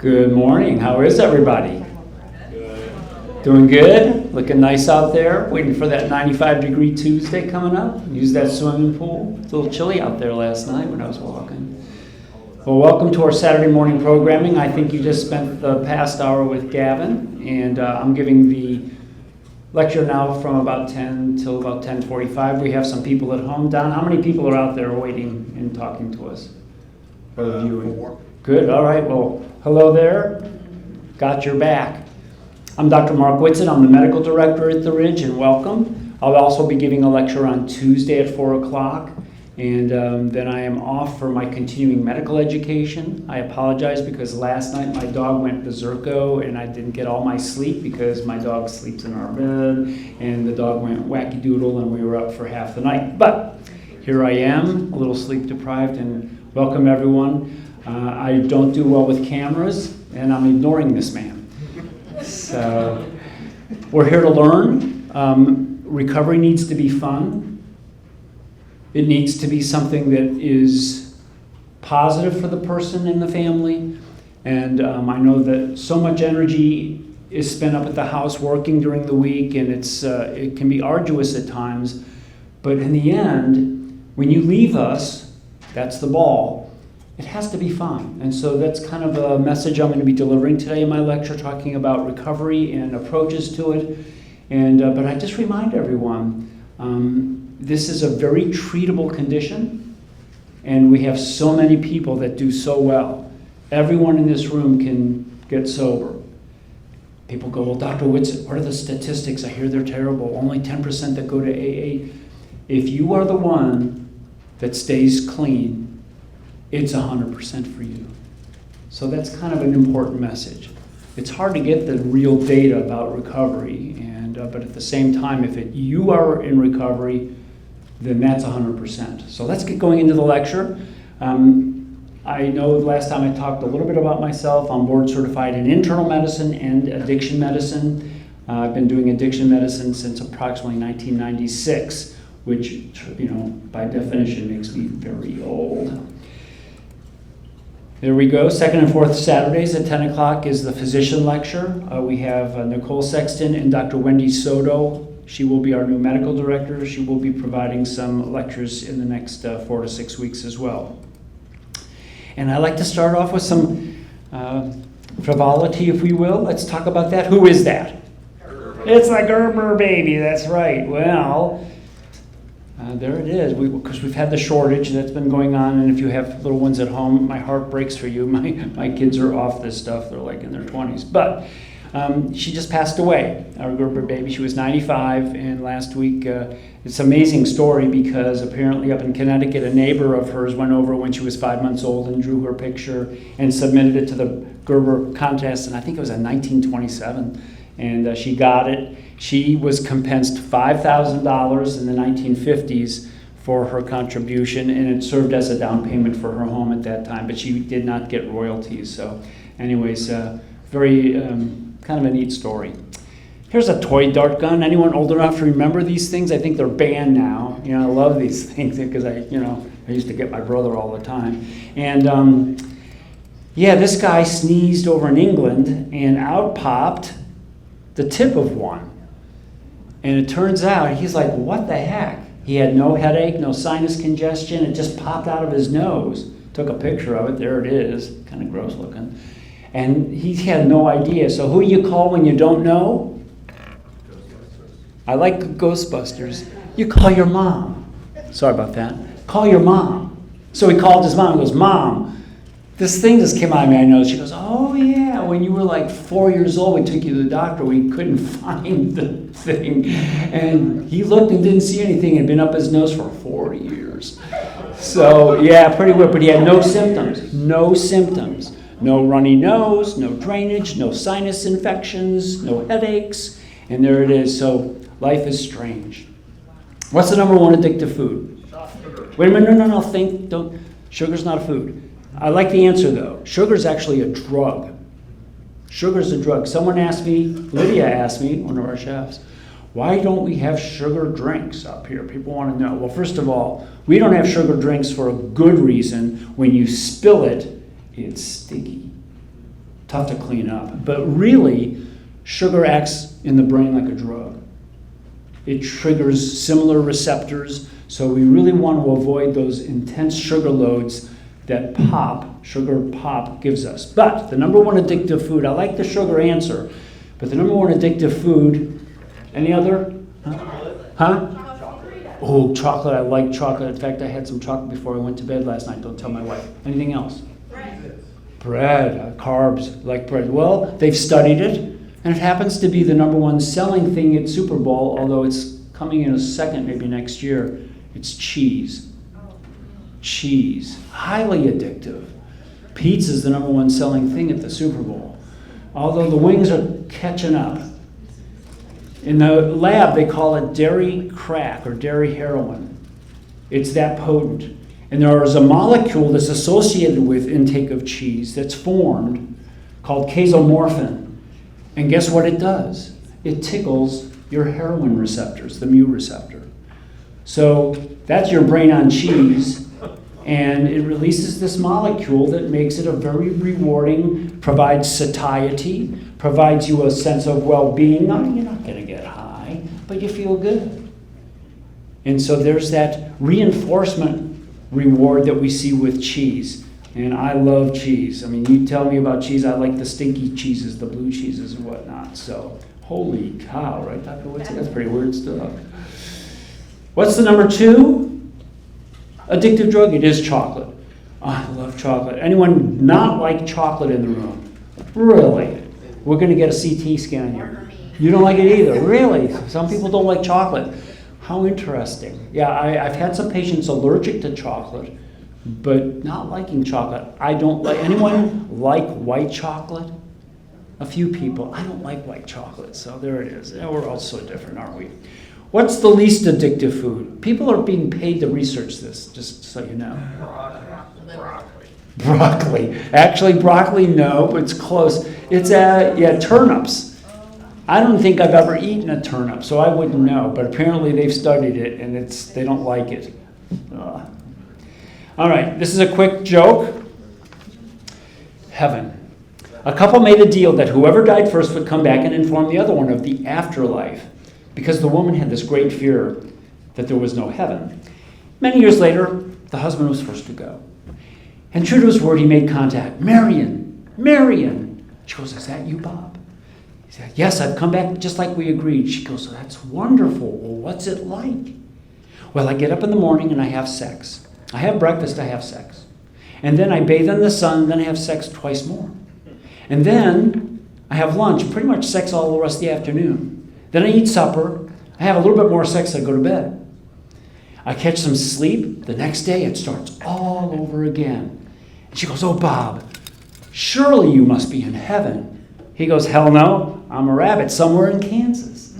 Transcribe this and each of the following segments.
Good morning. How is everybody? Good. Doing good? Looking nice out there? Waiting for that 95-degree Tuesday coming up? Use that swimming pool. It's a little chilly out there last night when I was walking. Well, welcome to our Saturday morning programming. I think you just spent the past hour with Gavin, and I'm giving the lecture now from about 10 till about 10:45. We have some people at home. Don, how many people are out there waiting and talking to us? Or viewing? 4. Good, all right. Well, hello there. Got your back. I'm Dr. Mark Whitsett. I'm the medical director at the Ridge, and welcome. I'll also be giving a lecture on Tuesday at 4 o'clock, and then I am off for my continuing medical education. I apologize because last night my dog went berserko, and I didn't get all my sleep because my dog sleeps in our bed, and the dog went wacky-doodle, and we were up for half the night. But here I am, a little sleep-deprived, and welcome everyone. I don't do well with cameras, and I'm ignoring this man. So we're here to learn. Recovery needs to be fun. It needs to be something that is positive for the person and the family. And I know that so much energy is spent up at the house working during the week, and it can be arduous at times. But in the end, when you leave us, that's the ball. It has to be fun. And so that's kind of a message I'm going to be delivering today in my lecture, talking about recovery and approaches to it. And but I just remind everyone, this is a very treatable condition, and we have so many people that do so well. Everyone in this room can get sober. People go, well, Dr. Whitsett, what are the statistics? I hear they're terrible. Only 10% that go to AA. If you are the one that stays clean, it's 100% for you. So that's kind of an important message. It's hard to get the real data about recovery, and but at the same time, if you are in recovery, then that's 100%. So let's get going into the lecture. I know last time I talked a little bit about myself. I'm board certified in internal medicine and addiction medicine. I've been doing addiction medicine since approximately 1996, which, by definition makes me very old. There we go. Second and fourth Saturdays at 10 o'clock is the physician lecture. We have Nicole Sexton and Dr. Wendy Soto. She will be our new medical director. She will be providing some lectures in the next 4 to 6 weeks as well. And I'd like to start off with some frivolity, if we will. Let's talk about that. Who is that? Gerber. It's the Gerber baby. That's right. Well, there it is, because we've had the shortage that's been going on, and if you have little ones at home, my heart breaks for you. My kids are off this stuff. They're like in their 20s. But she just passed away, our Gerber baby. She was 95, and last week, it's an amazing story because apparently up in Connecticut, a neighbor of hers went over when she was 5 months old and drew her picture and submitted it to the Gerber contest, and I think it was in 1927, and she got it. She was compensed $5,000 in the 1950s for her contribution, and it served as a down payment for her home at that time, but she did not get royalties. So anyways, very kind of a neat story. Here's a toy dart gun. Anyone old enough to remember these things? I think they're banned now. I love these things because I used to get my brother all the time. And this guy sneezed over in England, and out popped the tip of one. And it turns out, he's like, what the heck? He had no headache, no sinus congestion. It just popped out of his nose. Took a picture of it. There it is. Kind of gross looking. And he had no idea. So who do you call when you don't know? I like Ghostbusters. You call your mom. Sorry about that. Call your mom. So he called his mom and goes, Mom, this thing just came out of me, I know. She goes, oh yeah, when you were like 4 years old, we took you to the doctor, we couldn't find the thing. And he looked and didn't see anything. It had been up his nose for 40 years. So yeah, pretty weird, but he had no symptoms. No runny nose, no drainage, no sinus infections, no headaches, and there it is. So life is strange. What's the number one addictive food? Wait a minute, no, sugar's not a food. I like the answer though. Sugar's actually a drug. Sugar's a drug. Someone asked me, Lydia asked me, one of our chefs, why don't we have sugar drinks up here? People want to know. Well, first of all, we don't have sugar drinks for a good reason. When you spill it, it's sticky. tough to clean up. But really, sugar acts in the brain like a drug. It triggers similar receptors, so we really want to avoid those intense sugar loads that sugar pop gives us. But the number one addictive food, I like the sugar answer, but the number one addictive food, any other? Huh? Oh, chocolate, I like chocolate. In fact, I had some chocolate before I went to bed last night. Don't tell my wife. Anything else? Bread, carbs, like bread. Well, they've studied it, and it happens to be the number one selling thing at Super Bowl, although it's coming in a second, maybe next year. It's cheese. Cheese, highly addictive. Pizza is the number one selling thing at the Super Bowl, although the wings are catching up. In the lab, they call it dairy crack or dairy heroin. It's that potent. And there is a molecule that's associated with intake of cheese that's formed called casomorphin. And guess what it does? It tickles your heroin receptors, the mu receptor. So that's your brain on cheese, and it releases this molecule that makes it a very rewarding, provides satiety, provides you a sense of well-being. Now, you're not going to get high, but you feel good. And so there's that reinforcement reward that we see with cheese. And I love cheese. I mean, you tell me about cheese, I like the stinky cheeses, the blue cheeses and whatnot. So, holy cow, right, Dr. Whitsett? That's pretty weird stuff. What's the number two addictive drug? It is chocolate. Oh, I love chocolate. Anyone not like chocolate in the room? Really? We're going to get a CT scan here. You don't like it either? Really? Some people don't like chocolate. How interesting. Yeah, I've had some patients allergic to chocolate, but not liking chocolate. I don't like, anyone like white chocolate? A few people. I don't like white chocolate, so there it is. Yeah, we're all so different, aren't we? What's the least addictive food? People are being paid to research this, just so you know. Broccoli. Actually, broccoli, no, but it's close. It's, turnips. I don't think I've ever eaten a turnip, so I wouldn't know, but apparently they've studied it, and they don't like it. Ugh. All right, this is a quick joke. Heaven. A couple made a deal that whoever died first would come back and inform the other one of the afterlife, because the woman had this great fear that there was no heaven. Many years later, the husband was first to go. And true to his word, he made contact. Marion! She goes, is that you, Bob? He said, yes, I've come back just like we agreed. She goes, oh, that's wonderful. Well, what's it like? Well, I get up in the morning and I have sex. I have breakfast, I have sex. And then I bathe in the sun, then I have sex twice more. And then I have lunch, pretty much sex all the rest of the afternoon. Then I eat supper, I have a little bit more sex, I go to bed. I catch some sleep, the next day it starts all over again. And she goes, oh, Bob, surely you must be in heaven. He goes, hell no, I'm a rabbit somewhere in Kansas.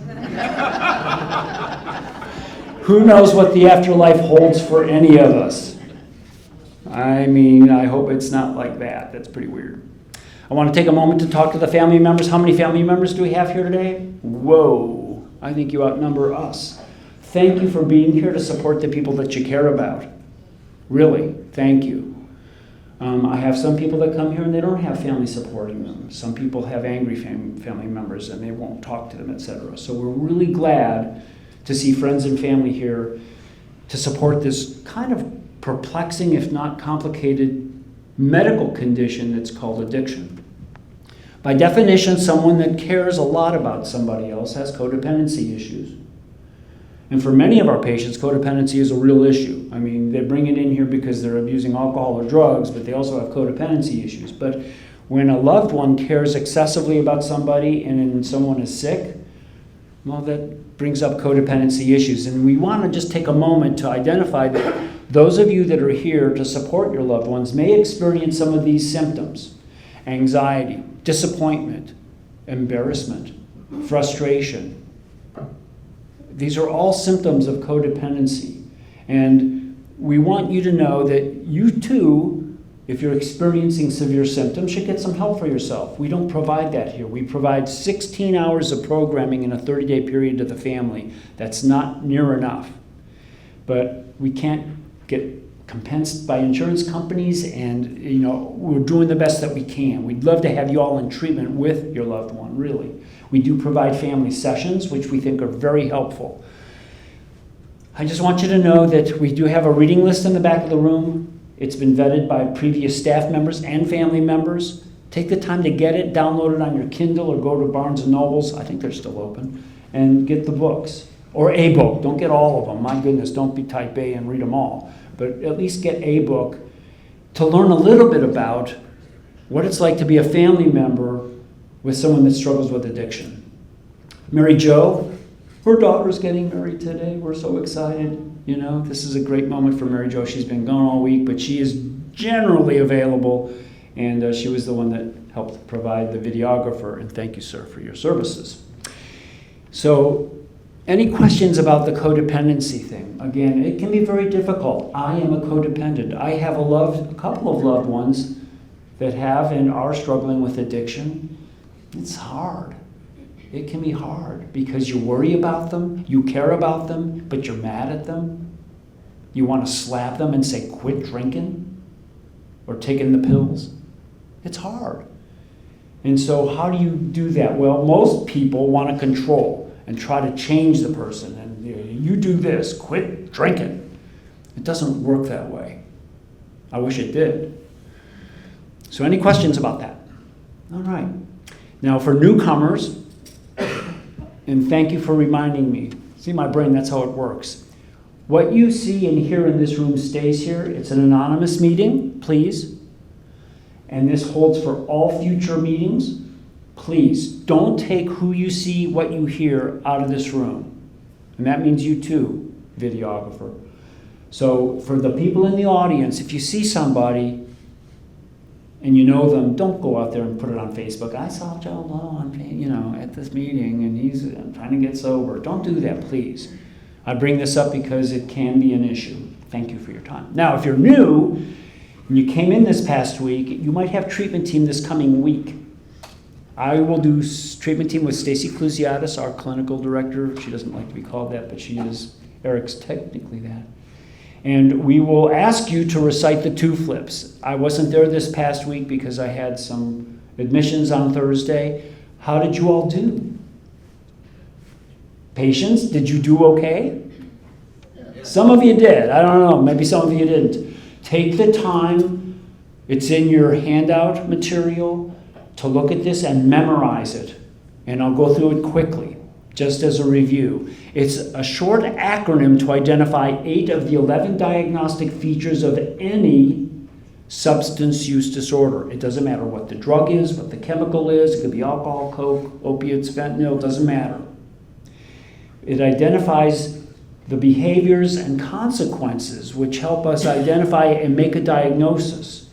Who knows what the afterlife holds for any of us? I mean, I hope it's not like that. That's pretty weird. I want to take a moment to talk to the family members. How many family members do we have here today? Whoa, I think you outnumber us. Thank you for being here to support the people that you care about. Really, thank you. I have some people that come here and they don't have family supporting them. Some people have angry family members and they won't talk to them, etc. So we're really glad to see friends and family here to support this kind of perplexing, if not complicated, medical condition that's called addiction. By definition, someone that cares a lot about somebody else has codependency issues. And for many of our patients, codependency is a real issue. I mean, they bring it in here because they're abusing alcohol or drugs, but they also have codependency issues. But when a loved one cares excessively about somebody and someone is sick, well, that brings up codependency issues. And we want to just take a moment to identify that those of you that are here to support your loved ones may experience some of these symptoms: anxiety, disappointment, embarrassment, frustration. These are all symptoms of codependency. And we want you to know that you too, if you're experiencing severe symptoms, should get some help for yourself. We don't provide that here. We provide 16 hours of programming in a 30-day period to the family. That's not near enough. But we can't get compensed by insurance companies, and we're doing the best that we can. We'd love to have you all in treatment with your loved one, really. We do provide family sessions, which we think are very helpful. I just want you to know that we do have a reading list in the back of the room. It's been vetted by previous staff members and family members. Take the time to get it, download it on your Kindle, or go to Barnes & Nobles, I think they're still open, and get the books. Or a book. Don't get all of them. My goodness, don't be type A and read them all. But at least get a book to learn a little bit about what it's like to be a family member with someone that struggles with addiction. Mary Jo, her daughter's getting married today. We're so excited. This is a great moment for Mary Jo. She's been gone all week, but she is generally available, and she was the one that helped provide the videographer. And thank you, sir, for your services. So, any questions about the codependency thing? Again, it can be very difficult. I am a codependent. I have a couple of loved ones that have and are struggling with addiction. It's hard. It can be hard because you worry about them, you care about them, but you're mad at them. You want to slap them and say, quit drinking or taking the pills. It's hard. And so how do you do that? Well, most people want to control and try to change the person. And you do this, quit drinking. It doesn't work that way. I wish it did. So any questions about that? All right. Now for newcomers, and thank you for reminding me. See my brain, that's how it works. What you see and hear in this room stays here. It's an anonymous meeting, please. And this holds for all future meetings. Please, don't take who you see, what you hear out of this room. And that means you too, videographer. So for the people in the audience, if you see somebody and you know them, don't go out there and put it on Facebook. I saw Joe Lowe at this meeting and he's trying to get sober. Don't do that, please. I bring this up because it can be an issue. Thank you for your time. Now, if you're new and you came in this past week, you might have treatment team this coming week. I will do treatment team with Stacy Clusiadis, our clinical director. She doesn't like to be called that, but she is. Eric's technically that. And we will ask you to recite the 2 flips. I wasn't there this past week because I had some admissions on Thursday. How did you all do? Patients, did you do okay? Some of you did. I don't know. Maybe some of you didn't. Take the time. It's in your handout material to look at this and memorize it. And I'll go through it quickly, just as a review. It's a short acronym to identify 8 of the 11 diagnostic features of any substance use disorder. It doesn't matter what the drug is, what the chemical is. It could be alcohol, coke, opiates, fentanyl, doesn't matter. It identifies the behaviors and consequences which help us identify and make a diagnosis.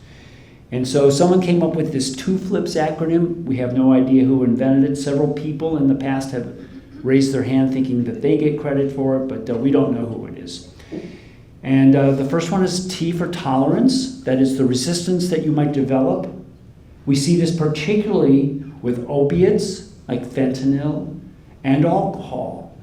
And so someone came up with this 2 flips acronym. We have no idea who invented it. Several people in the past have raised their hand thinking that they get credit for it, but we don't know who it is. And the first one is T for tolerance. That is the resistance that you might develop. We see this particularly with opiates like fentanyl and alcohol.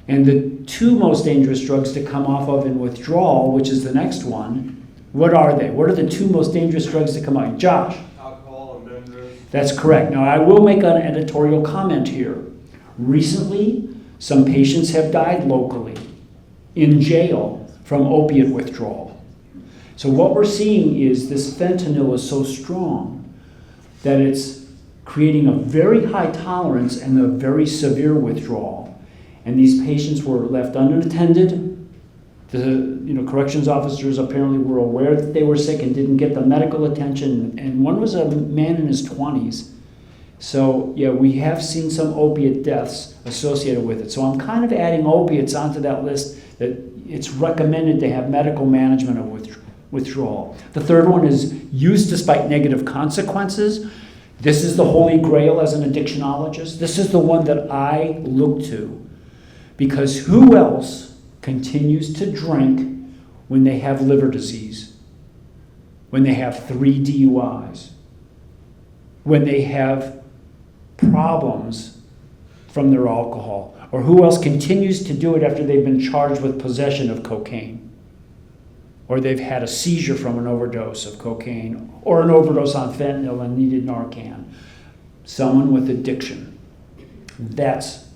And the 2 most dangerous drugs to come off of in withdrawal, which is the next one, what are they? What are the 2 most dangerous drugs to come out? Josh? Alcohol and benzos. That's correct. Now, I will make an editorial comment here. Recently, some patients have died locally in jail from opiate withdrawal. So what we're seeing is this fentanyl is so strong that it's creating a very high tolerance and a very severe withdrawal. And these patients were left unattended. The corrections officers apparently were aware that they were sick and didn't get the medical attention. And one was a man in his 20s. So yeah, we have seen some opiate deaths associated with it. So I'm kind of adding opiates onto that list that it's recommended to have medical management of withdrawal. The third one is use despite negative consequences. This is the holy grail as an addictionologist. This is the one that I look to. Because who else continues to drink when they have liver disease? When they have 3 DUIs? When they have problems from their alcohol? Or who else continues to do it after they've been charged with possession of cocaine? or they've had a seizure from an overdose of cocaine, or an overdose on fentanyl and needed Narcan. Someone with addiction. That's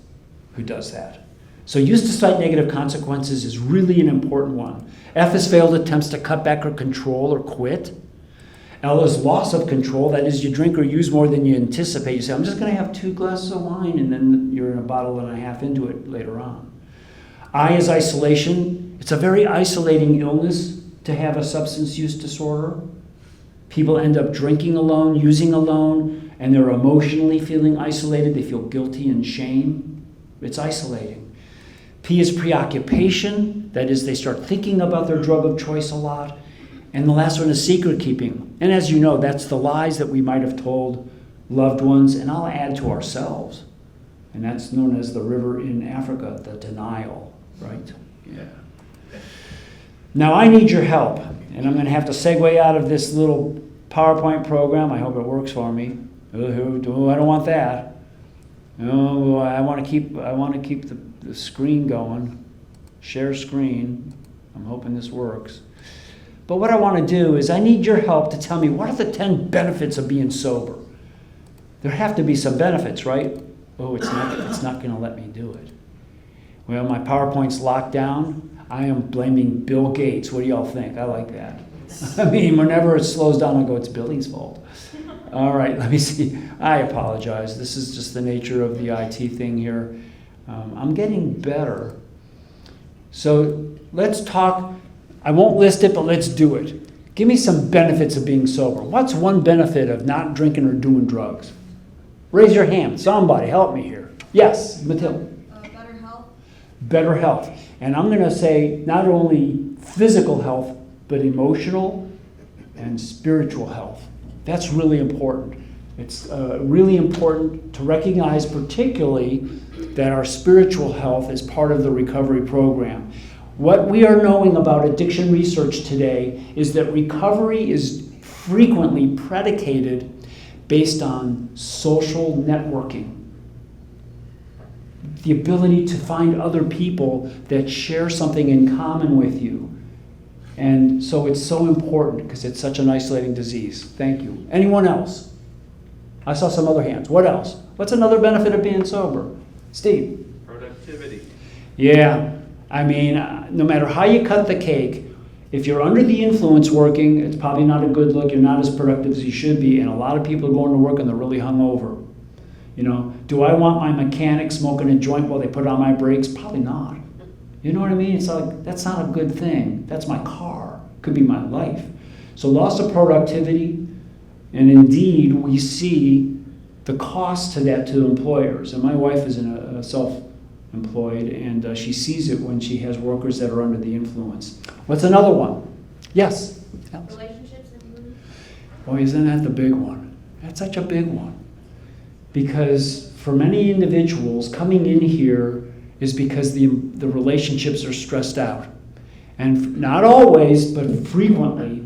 who does that. So use despite negative consequences is really an important one. F is failed attempts to cut back or control or quit. L is loss of control. That is, you drink or use more than you anticipate. You say, I'm just going to have 2 glasses of wine, and then you're a bottle and a half into it later on. I is isolation. It's a very isolating illness to have a substance use disorder. People end up drinking alone, using alone, and they're emotionally feeling isolated. They feel guilty and shame. It's isolating. P is preoccupation. That is, they start thinking about their drug of choice a lot. And the last one is secret keeping. And as you know, that's the lies that we might have told loved ones, and I'll add to ourselves. And that's known as the river in Africa, the denial, right? Yeah. Now I need your help, and I'm going to have to segue out of this little PowerPoint program. I hope it works for me. Oh, I don't want that. Oh, I want to keep the screen going. Share screen. I'm hoping this works. But what I want to do is I need your help to tell me, what are the 10 benefits of being sober? There have to be some benefits, right? Oh, it's not going to let me do it. Well, my PowerPoint's locked down. I am blaming Bill Gates. What do y'all think? I like that. I mean, whenever it slows down, I go, it's Billy's fault. All right, let me see. I apologize. This is just the nature of the IT thing here. I'm getting better. So let's talk. I won't list it, but let's do it. Give me some benefits of being sober. What's one benefit of not drinking or doing drugs? Raise your hand. Somebody help me here. Yes, Matilda. Better health. Better health. And I'm going to say not only physical health, but emotional and spiritual health. That's really important. It's really important to recognize particularly that our spiritual health is part of the recovery program. What we are knowing about addiction research today is that recovery is frequently predicated based on social networking. The ability to find other people that share something in common with you. And so it's so important because it's such an isolating disease. Thank you. Anyone else? I saw some other hands. What else? What's another benefit of being sober? Steve? Productivity. Yeah. I mean, no matter how you cut the cake, if you're under the influence working, it's probably not a good look. You're not as productive as you should be. And a lot of people are going to work and they're really hungover. You know, do I want my mechanic smoking a joint while they put on my brakes? Probably not. You know what I mean? It's like, that's not a good thing. That's my car. Could be my life. So loss of productivity, and indeed we see the cost to that to employers. And my wife is self-employed, and she sees it when she has workers that are under the influence. What's another one? Yes? Relationships improved. Boy, isn't that the big one? That's such a big one. Because for many individuals, coming in here is because the relationships are stressed out. And not always, but frequently,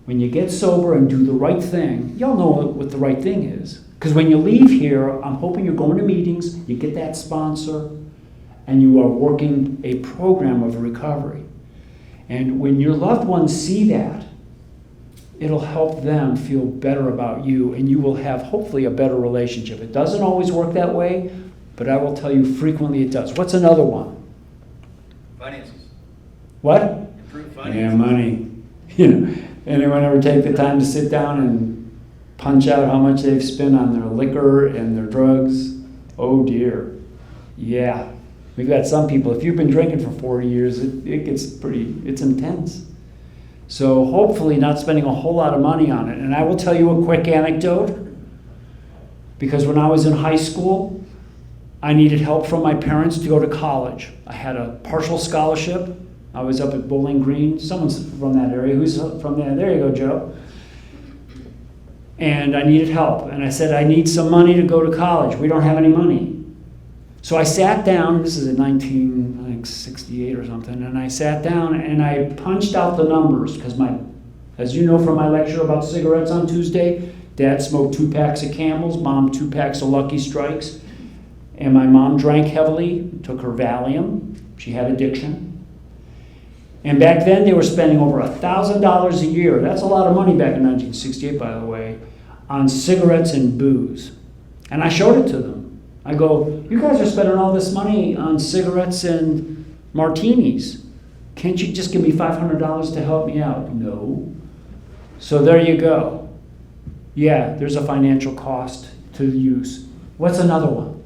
when you get sober and do the right thing, y'all know what the right thing is. Because when you leave here, I'm hoping you're going to meetings, you get that sponsor, and you are working a program of recovery. And when your loved ones see that, it'll help them feel better about you, and you will have hopefully a better relationship. It doesn't always work that way, but I will tell you frequently it does. What's another one? Finances. What? Improve finances. Yeah, money. You know, anyone ever take the time to sit down and punch out how much they've spent on their liquor and their drugs? Oh dear. Yeah. We've got some people, if you've been drinking for 40 years, it gets it's intense. So hopefully not spending a whole lot of money on it. And I will tell you a quick anecdote, because when I was in high school, I needed help from my parents to go to college. I had a partial scholarship. I was up at Bowling Green. Someone's from that area. Who's from there? There you go, Joe. And I needed help. And I said, I need some money to go to college. We don't have any money. So I sat down, this is in 1968 or something, and I sat down and I punched out the numbers, because as you know from my lecture about cigarettes on Tuesday, Dad smoked 2 packs of Camels, Mom 2 packs of Lucky Strikes, and my mom drank heavily, took her Valium, she had addiction. And back then, they were spending over $1,000 a year. That's a lot of money back in 1968, by the way, on cigarettes and booze. And I showed it to them. I go, you guys are spending all this money on cigarettes and martinis. Can't you just give me $500 to help me out? No. So there you go. Yeah, there's a financial cost to the use. What's another one?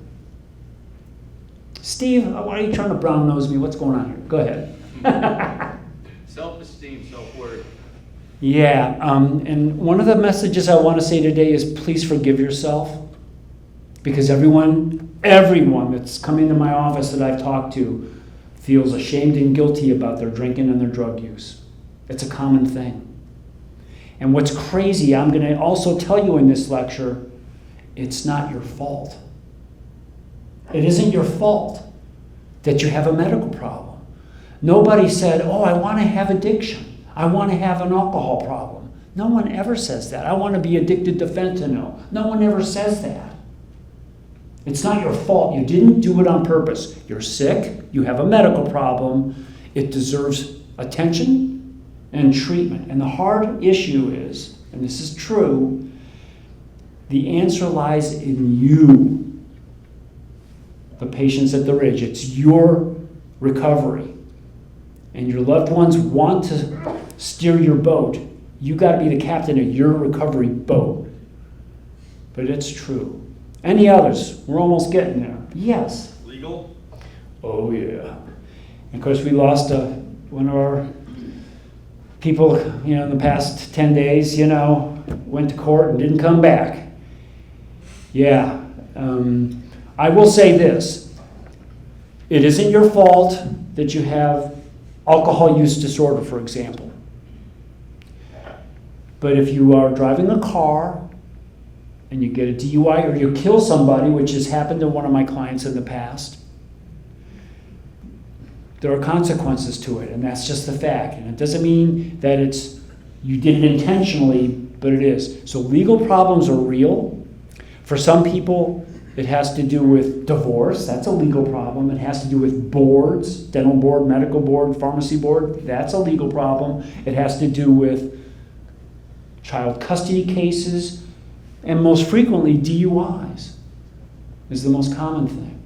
Steve, why are you trying to brown nose me? What's going on here? Go ahead. Self-esteem, self-worth. Yeah, and one of the messages I want to say today is please forgive yourself. Because everyone that's come into my office that I've talked to feels ashamed and guilty about their drinking and their drug use. It's a common thing. And what's crazy, I'm going to also tell you in this lecture, it's not your fault. It isn't your fault that you have a medical problem. Nobody said, oh, I want to have addiction. I want to have an alcohol problem. No one ever says that. I want to be addicted to fentanyl. No one ever says that. It's not your fault. You didn't do it on purpose. You're sick. You have a medical problem. It deserves attention and treatment. And the hard issue is, and this is true, the answer lies in you, the patients at the Ridge. It's your recovery. And your loved ones want to steer your boat. You got to be the captain of your recovery boat. But it's true. Any others? We're almost getting there. Yes. Legal. Oh, yeah. And of course, we lost one of our people, in the past 10 days, went to court and didn't come back. Yeah. I will say this. It isn't your fault that you have alcohol use disorder, for example. But if you are driving a car and you get a DUI or you kill somebody, which has happened to one of my clients in the past, there are consequences to it, and that's just the fact. And it doesn't mean that you did it intentionally, but it is. So legal problems are real. For some people, it has to do with divorce. That's a legal problem. It has to do with boards, dental board, medical board, pharmacy board. That's a legal problem. It has to do with child custody cases. And most frequently, DUIs is the most common thing.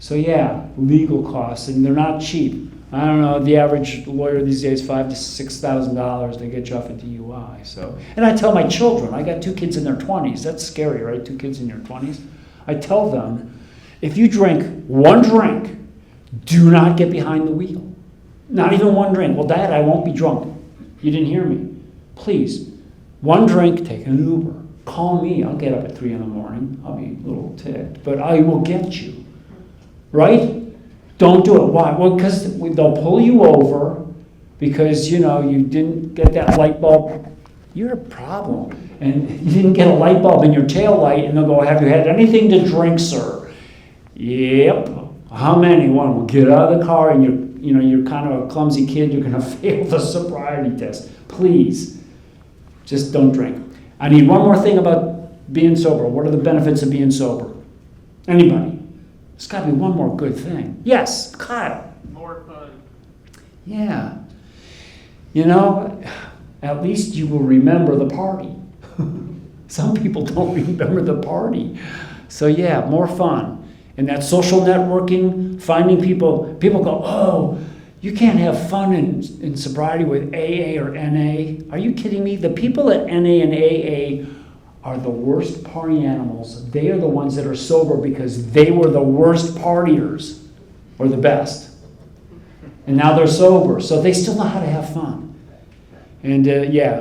So yeah, legal costs, and they're not cheap. I don't know, the average lawyer these days, $5,000 to $6,000 to get you off a DUI. So, and I tell my children, I got 2 kids in their 20s. That's scary, right? 2 kids in your 20s. I tell them, if you drink one drink, do not get behind the wheel. Not even one drink. Well, Dad, I won't be drunk. You didn't hear me. Please, one drink, take an Uber. Call me. I'll get up at 3 in the morning. I'll be a little ticked, but I will get you. Right? Don't do it. Why? Well, because they'll pull you over because, you didn't get that light bulb. You're a problem. And you didn't get a light bulb in your tail light, and they'll go, have you had anything to drink, sir? Yep. How many? One will get out of the car, and you're kind of a clumsy kid. You're going to fail the sobriety test. Please, just don't drink. I need one more thing about being sober. What are the benefits of being sober? Anybody? There's got to be one more good thing. Yes, Kyle. More fun. Yeah. At least you will remember the party. Some people don't remember the party. So yeah, more fun. And that social networking, finding people go, oh, you can't have fun in sobriety with AA or NA. Are you kidding me? The people at NA and AA are the worst party animals. They are the ones that are sober because they were the worst partiers or the best. And now they're sober, so they still know how to have fun. And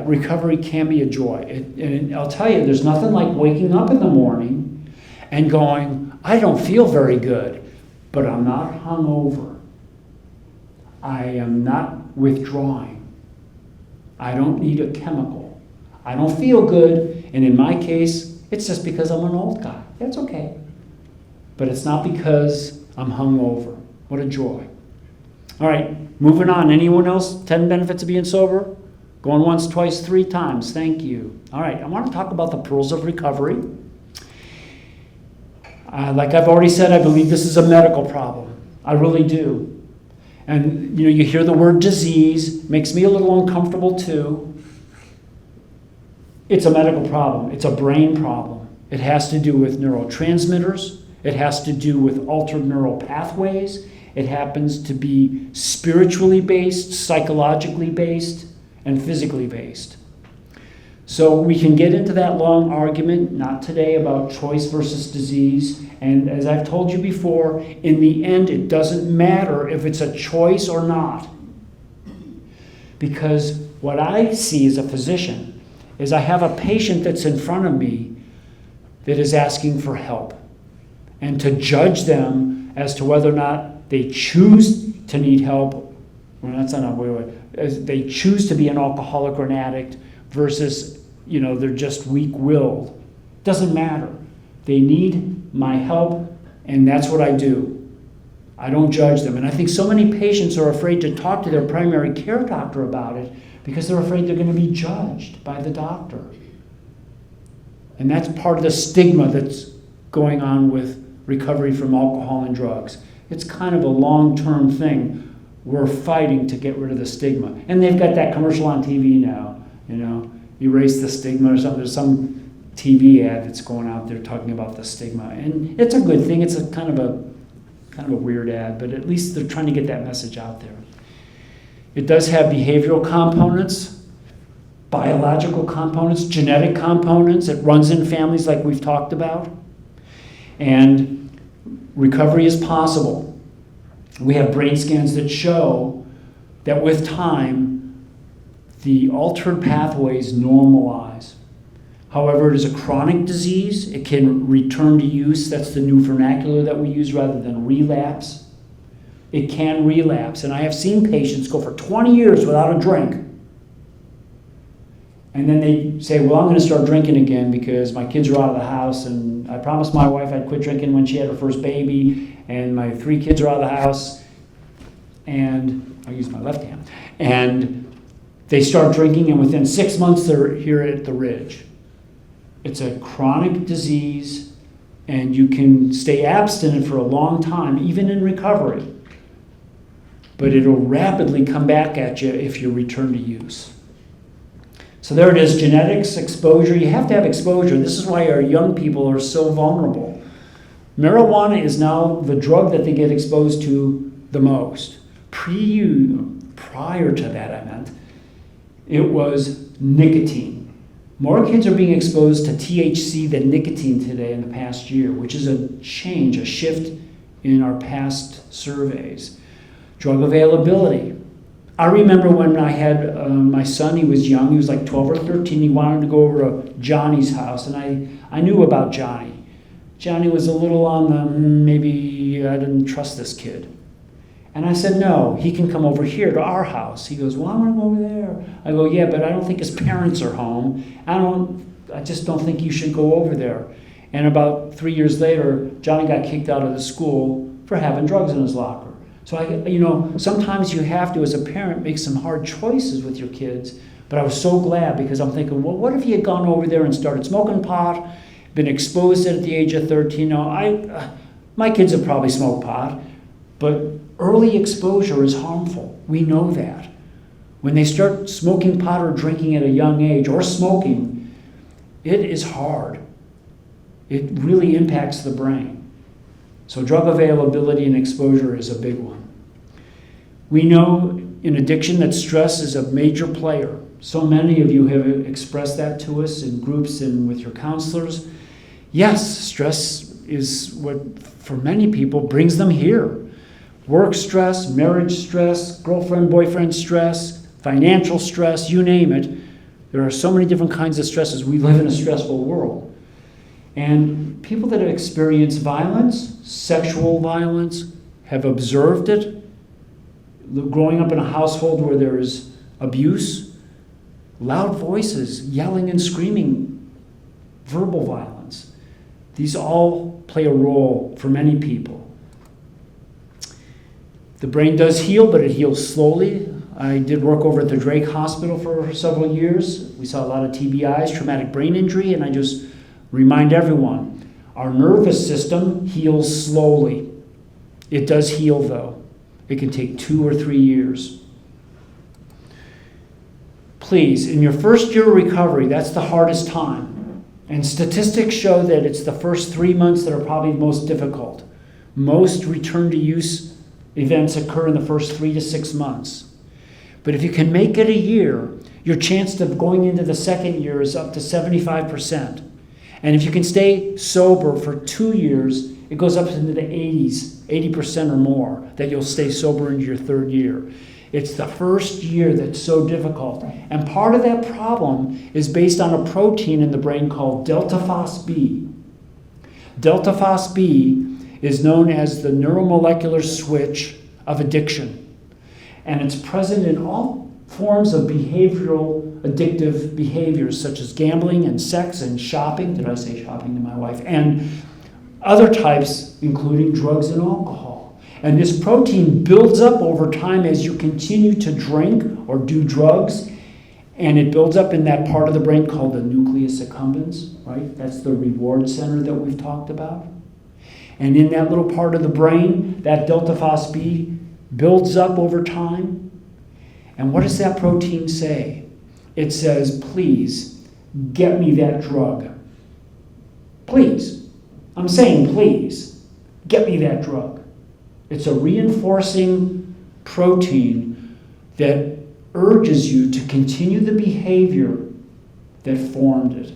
recovery can be a joy. And I'll tell you, there's nothing like waking up in the morning and going, I don't feel very good, but I'm not hungover. I am not withdrawing. I don't need a chemical. I don't feel good, and in my case, it's just because I'm an old guy. That's okay. But it's not because I'm hungover. What a joy. All right, moving on. Anyone else? 10 benefits of being sober? Going once, twice, 3 times. Thank you. All right, I want to talk about the pearls of recovery. Like I've already said, I believe this is a medical problem. I really do. And you hear the word disease, makes me a little uncomfortable too. It's a medical problem. It's a brain problem. It has to do with neurotransmitters. It has to do with altered neural pathways. It happens to be spiritually based, psychologically based, and physically based. So we can get into that long argument, not today, about choice versus disease. And as I've told you before, in the end, it doesn't matter if it's a choice or not. Because what I see as a physician is I have a patient that's in front of me that is asking for help. And to judge them as to whether or not they choose to need help, well, that's not a way, they choose to be an alcoholic or an addict versus they're just weak-willed. Doesn't matter. They need my help, and that's what I do. I don't judge them. And I think so many patients are afraid to talk to their primary care doctor about it because they're afraid they're going to be judged by the doctor. And that's part of the stigma that's going on with recovery from alcohol and drugs. It's kind of a long-term thing. We're fighting to get rid of the stigma. And they've got that commercial on TV now, erase the stigma or something. There's some TV ad that's going out there talking about the stigma. And it's a good thing. It's a kind of a weird ad, but at least they're trying to get that message out there. It does have behavioral components, biological components, genetic components. It runs in families like we've talked about. And recovery is possible. We have brain scans that show that with time, the altered pathways normalize. However, it is a chronic disease. It can return to use. That's the new vernacular that we use rather than relapse. It can relapse. And I have seen patients go for 20 years without a drink. And then they say, well, I'm going to start drinking again because my kids are out of the house, and I promised my wife I'd quit drinking when she had her first baby, and my 3 kids are out of the house, and I use my left hand. And they start drinking, and within 6 months, they're here at the Ridge. It's a chronic disease, and you can stay abstinent for a long time, even in recovery. But it'll rapidly come back at you if you return to use. So there it is, genetics, exposure. You have to have exposure. This is why our young people are so vulnerable. Marijuana is now the drug that they get exposed to the most. Prior to that, it was nicotine. More kids are being exposed to THC than nicotine today in the past year, which is a change, a shift in our past surveys. Drug availability. I remember when I had my son, he was young, he was like 12 or 13, he wanted to go over to Johnny's house, and I knew about Johnny. Johnny was a little on the, maybe I didn't trust this kid. And I said, no, he can come over here to our house. He goes, well, I want to go over there. I go, yeah, but I don't think his parents are home. I just don't think you should go over there. And about 3 years later, Johnny got kicked out of the school for having drugs in his locker. So sometimes you have to, as a parent, make some hard choices with your kids. But I was so glad because I'm thinking, well, what if he had gone over there and started smoking pot, been exposed at the age of 13? Now, my kids have probably smoked pot, but early exposure is harmful. We know that. When they start smoking pot or drinking at a young age, or smoking, it is hard. It really impacts the brain. So drug availability and exposure is a big one. We know in addiction that stress is a major player. So many of you have expressed that to us in groups and with your counselors. Yes, stress is what, for many people, brings them here. Work stress, marriage stress, girlfriend, boyfriend stress, financial stress, you name it. There are so many different kinds of stresses. We live in a stressful world. And people that have experienced violence, sexual violence, have observed it. Growing up in a household where there is abuse, loud voices, yelling and screaming, verbal violence. These all play a role for many people. The brain does heal, but it heals slowly. I did work over at the Drake Hospital for several years. We saw a lot of TBIs, traumatic brain injury, and I just remind everyone, our nervous system heals slowly. It does heal, though. It can take 2 or 3 years. Please, in your first year of recovery, that's the hardest time. And statistics show that it's the first 3 months that are probably most difficult. Most return to use events occur in the first 3 to 6 months. But if you can make it a year, your chance of going into the second year is up to 75%. And if you can stay sober for 2 years, it goes up into the 80% or more, that you'll stay sober into your third year. It's the first year that's so difficult. And part of that problem is based on a protein in the brain called delta phos B. Delta phos B is known as the neuromolecular switch of addiction. And it's present in all forms of behavioral addictive behaviors such as gambling and sex and shopping. Did I say shopping to my wife? And other types, including drugs and alcohol. And this protein builds up over time as you continue to drink or do drugs. And it builds up in that part of the brain called the nucleus accumbens, right? That's the reward center that we've talked about. And in that little part of the brain, that delta phos B builds up over time. And what does that protein say? It says, please, get me that drug. Please. I'm saying please, get me that drug. It's a reinforcing protein that urges you to continue the behavior that formed it.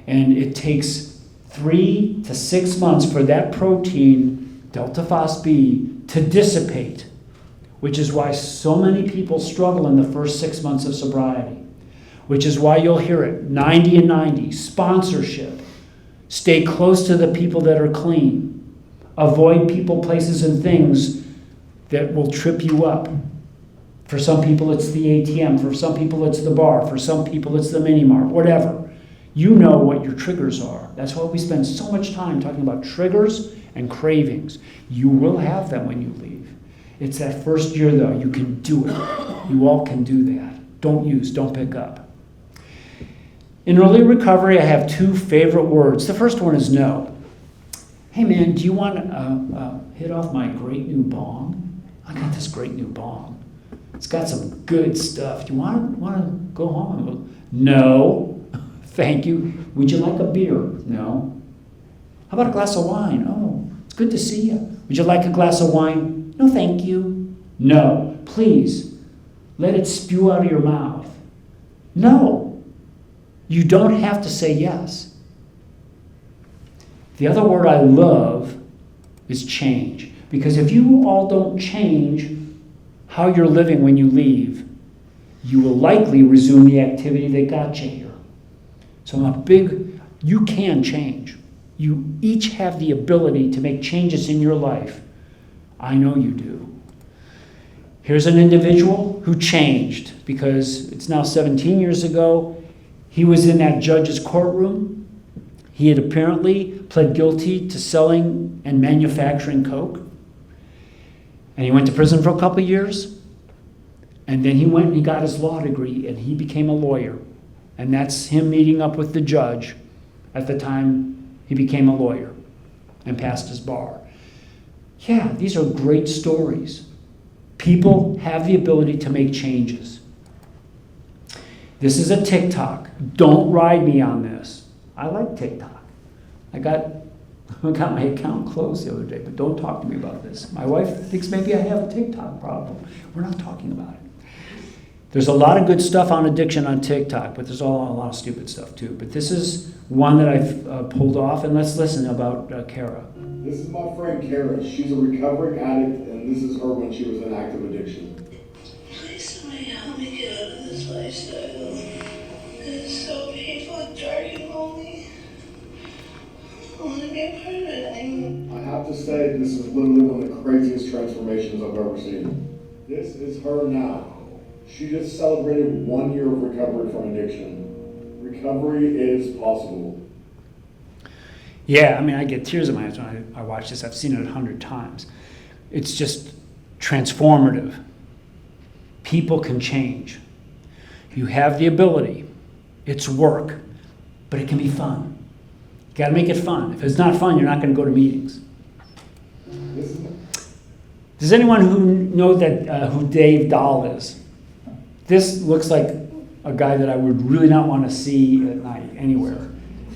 And it takes 3 to 6 months for that protein, delta phos B, to dissipate, which is why so many people struggle in the first 6 months of sobriety, which is why you'll hear it, 90 and 90, sponsorship, stay close to the people that are clean, avoid people, places, and things that will trip you up. For some people it's the ATM, for some people it's the bar, for some people it's the mini mart, whatever. You know what your triggers are. That's why we spend so much time talking about triggers and cravings. You will have them when you leave. It's that first year, though. You can do it. You all can do that. Don't use, don't pick up. In early recovery, I have 2 favorite words. The first one is no. Hey, man, do you want to hit off my great new bong? I got this great new bong. It's got some good stuff. Do you want to go home? And go, no, thank you. Would you like a beer? No. How about a glass of wine? Oh, it's good to see you. Would you like a glass of wine? No, thank you. No. Please, let it spew out of your mouth. No. You don't have to say yes. The other word I love is change. Because if you all don't change how you're living when you leave, you will likely resume the activity that got you here. So you can change. You each have the ability to make changes in your life. I know you do. Here's an individual who changed because it's now 17 years ago. He was in that judge's courtroom. He had apparently pled guilty to selling and manufacturing coke. And he went to prison for a couple years. And then he went and he got his law degree and he became a lawyer. And that's him meeting up with the judge at the time he became a lawyer and passed his bar. Yeah, these are great stories. People have the ability to make changes. This is a TikTok. Don't ride me on this. I like TikTok. I got my account closed the other day, but don't talk to me about this. My wife thinks maybe I have a TikTok problem. We're not talking about it. There's a lot of good stuff on addiction on TikTok, but there's a lot of stupid stuff too. But this is one that I've pulled off, and let's listen about Kara. This is my friend Kara. She's a recovering addict, and this is her when she was in active addiction. Please somebody help me get out of this lifestyle. It's so painful and dark and lonely. I want to be a part of it anymore. I have to say, this is literally one of the craziest transformations I've ever seen. This is her now. She just celebrated 1 year of recovery from addiction. Recovery is possible. Yeah, I mean, I get tears in my eyes when I watch this. I've seen it 100 times. It's just transformative. People can change. You have the ability. It's work, but it can be fun. You got to make it fun. If it's not fun, you're not going to go to meetings. Does anyone who know that who Dave Dahl is? This looks like a guy that I would really not want to see at night anywhere.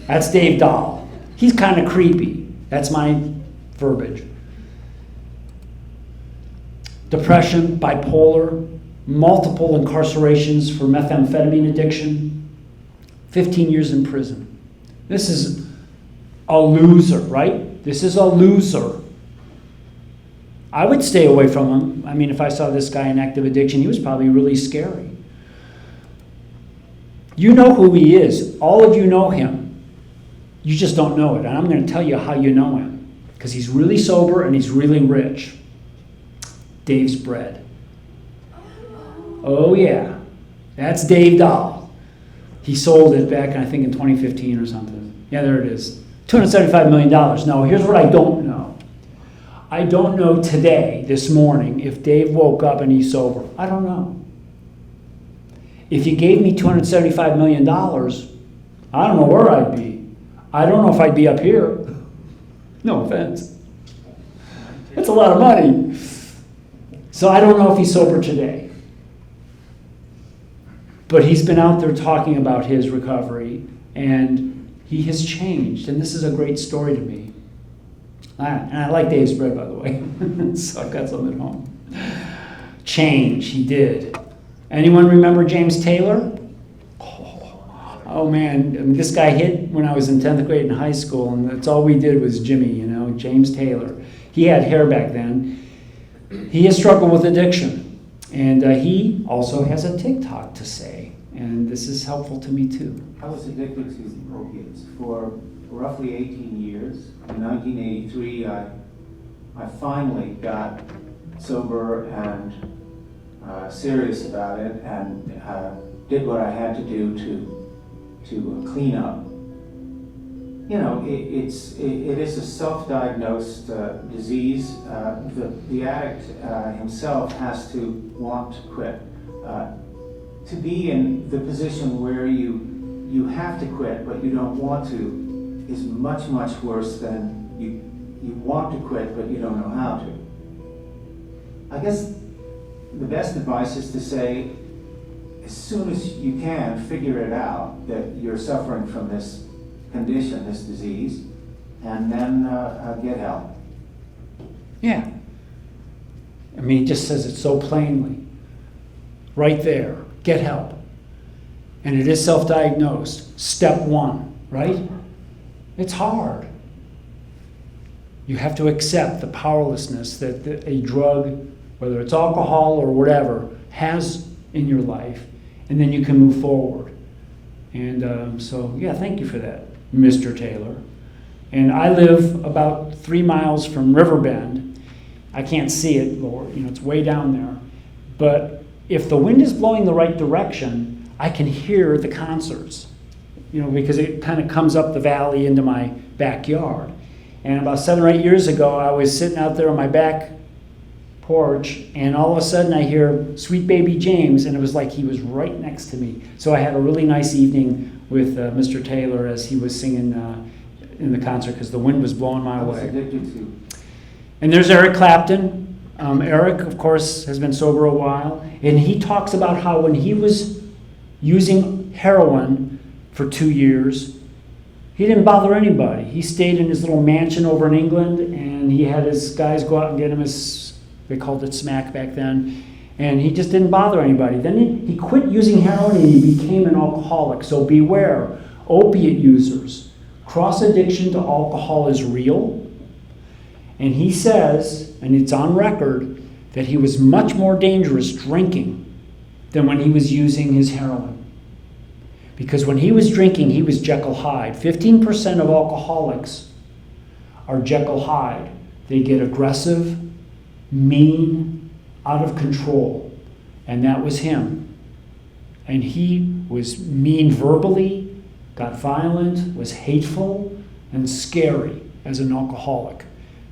That's Dave Dahl. He's kind of creepy. That's my verbiage. Depression, bipolar, multiple incarcerations for methamphetamine addiction, 15 years in prison. This is a loser, right? This is a loser. I would stay away from him. I mean, if I saw this guy in active addiction, he was probably really scary. You know who he is. All of you know him. You just don't know it. And I'm going to tell you how you know him. Because he's really sober and he's really rich. Dave's Bread. Oh, yeah. That's Dave Dahl. He sold it back, I think, in 2015 or something. Yeah, there it is. $275 million. Now, here's what I don't know. I don't know today, this morning, if Dave woke up and he's sober. I don't know. If you gave me $275 million, I don't know where I'd be. I don't know if I'd be up here. No offense. That's a lot of money. So I don't know if he's sober today. But he's been out there talking about his recovery, and he has changed. And this is a great story to me. And I like Dave's Bread, by the way. So I've got some at home. Change, he did. Anyone remember James Taylor? Oh man, I mean, this guy hit when I was in 10th grade in high school, and that's all we did was Jimmy, you know, James Taylor. He had hair back then. He has struggled with addiction, and he also has a TikTok to say, and this is helpful to me too. I was addicted to opiates for roughly 18 years. In 1983, I finally got sober and serious about it, and did what I had to do to clean up. You know, it is a self-diagnosed disease. The addict himself has to want to quit. To be in the position where you have to quit but you don't want to is much, much worse than you want to quit but you don't know how to. I guess the best advice is to say, as soon as you can, figure it out that you're suffering from this condition, this disease, and then get help. Yeah. I mean, he just says it so plainly. Right there. Get help. And it is self-diagnosed. Step one, right? It's hard. You have to accept the powerlessness that a drug, whether it's alcohol or whatever, has in your life, and then you can move forward. And so, yeah, thank you for that, Mr. Taylor. And I live about 3 miles from Riverbend. I can't see it, Lord, you know, it's way down there. But if the wind is blowing the right direction, I can hear the concerts, you know, because it kind of comes up the valley into my backyard. And about 7 or 8 years ago, I was sitting out there on my back porch, and all of a sudden I hear Sweet Baby James, and it was like he was right next to me. So I had a really nice evening with Mr. Taylor as he was singing in the concert because the wind was blowing my I was way. addicted to. And there's Eric Clapton. Eric, of course, has been sober a while, and he talks about how when he was using heroin for 2 years, he didn't bother anybody. He stayed in his little mansion over in England, and he had his guys go out and get him his, they called it smack back then, and he just didn't bother anybody. Then he quit using heroin and he became an alcoholic. So beware, opiate users. Cross-addiction to alcohol is real. And he says, and it's on record, that he was much more dangerous drinking than when he was using his heroin. Because when he was drinking, he was Jekyll Hyde. 15% of alcoholics are Jekyll Hyde. They get aggressive, mean, out of control. And that was him. And he was mean verbally, got violent, was hateful, and scary as an alcoholic.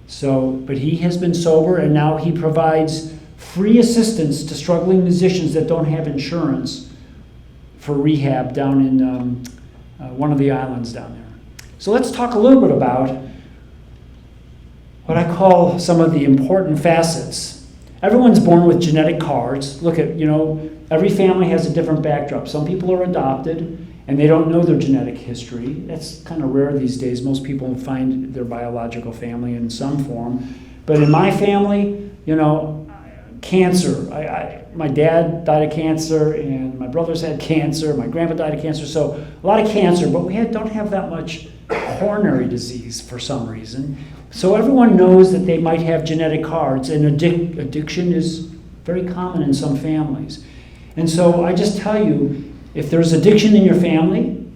So, but he has been sober, and now he provides free assistance to struggling musicians that don't have insurance for rehab down in one of the islands down there. So let's talk a little bit about what I call some of the important facets Everyone's born with genetic cards. Look at, every family has a different backdrop. Some people are adopted and they don't know their genetic history. That's kind of rare these days. Most people find their biological family in some form. But in my family, cancer. My dad died of cancer, and my brothers had cancer. My grandpa died of cancer. So a lot of cancer, but we don't have that much coronary disease for some reason. So everyone knows that they might have genetic cards, and addiction is very common in some families. And so I just tell you, if there's addiction in your family,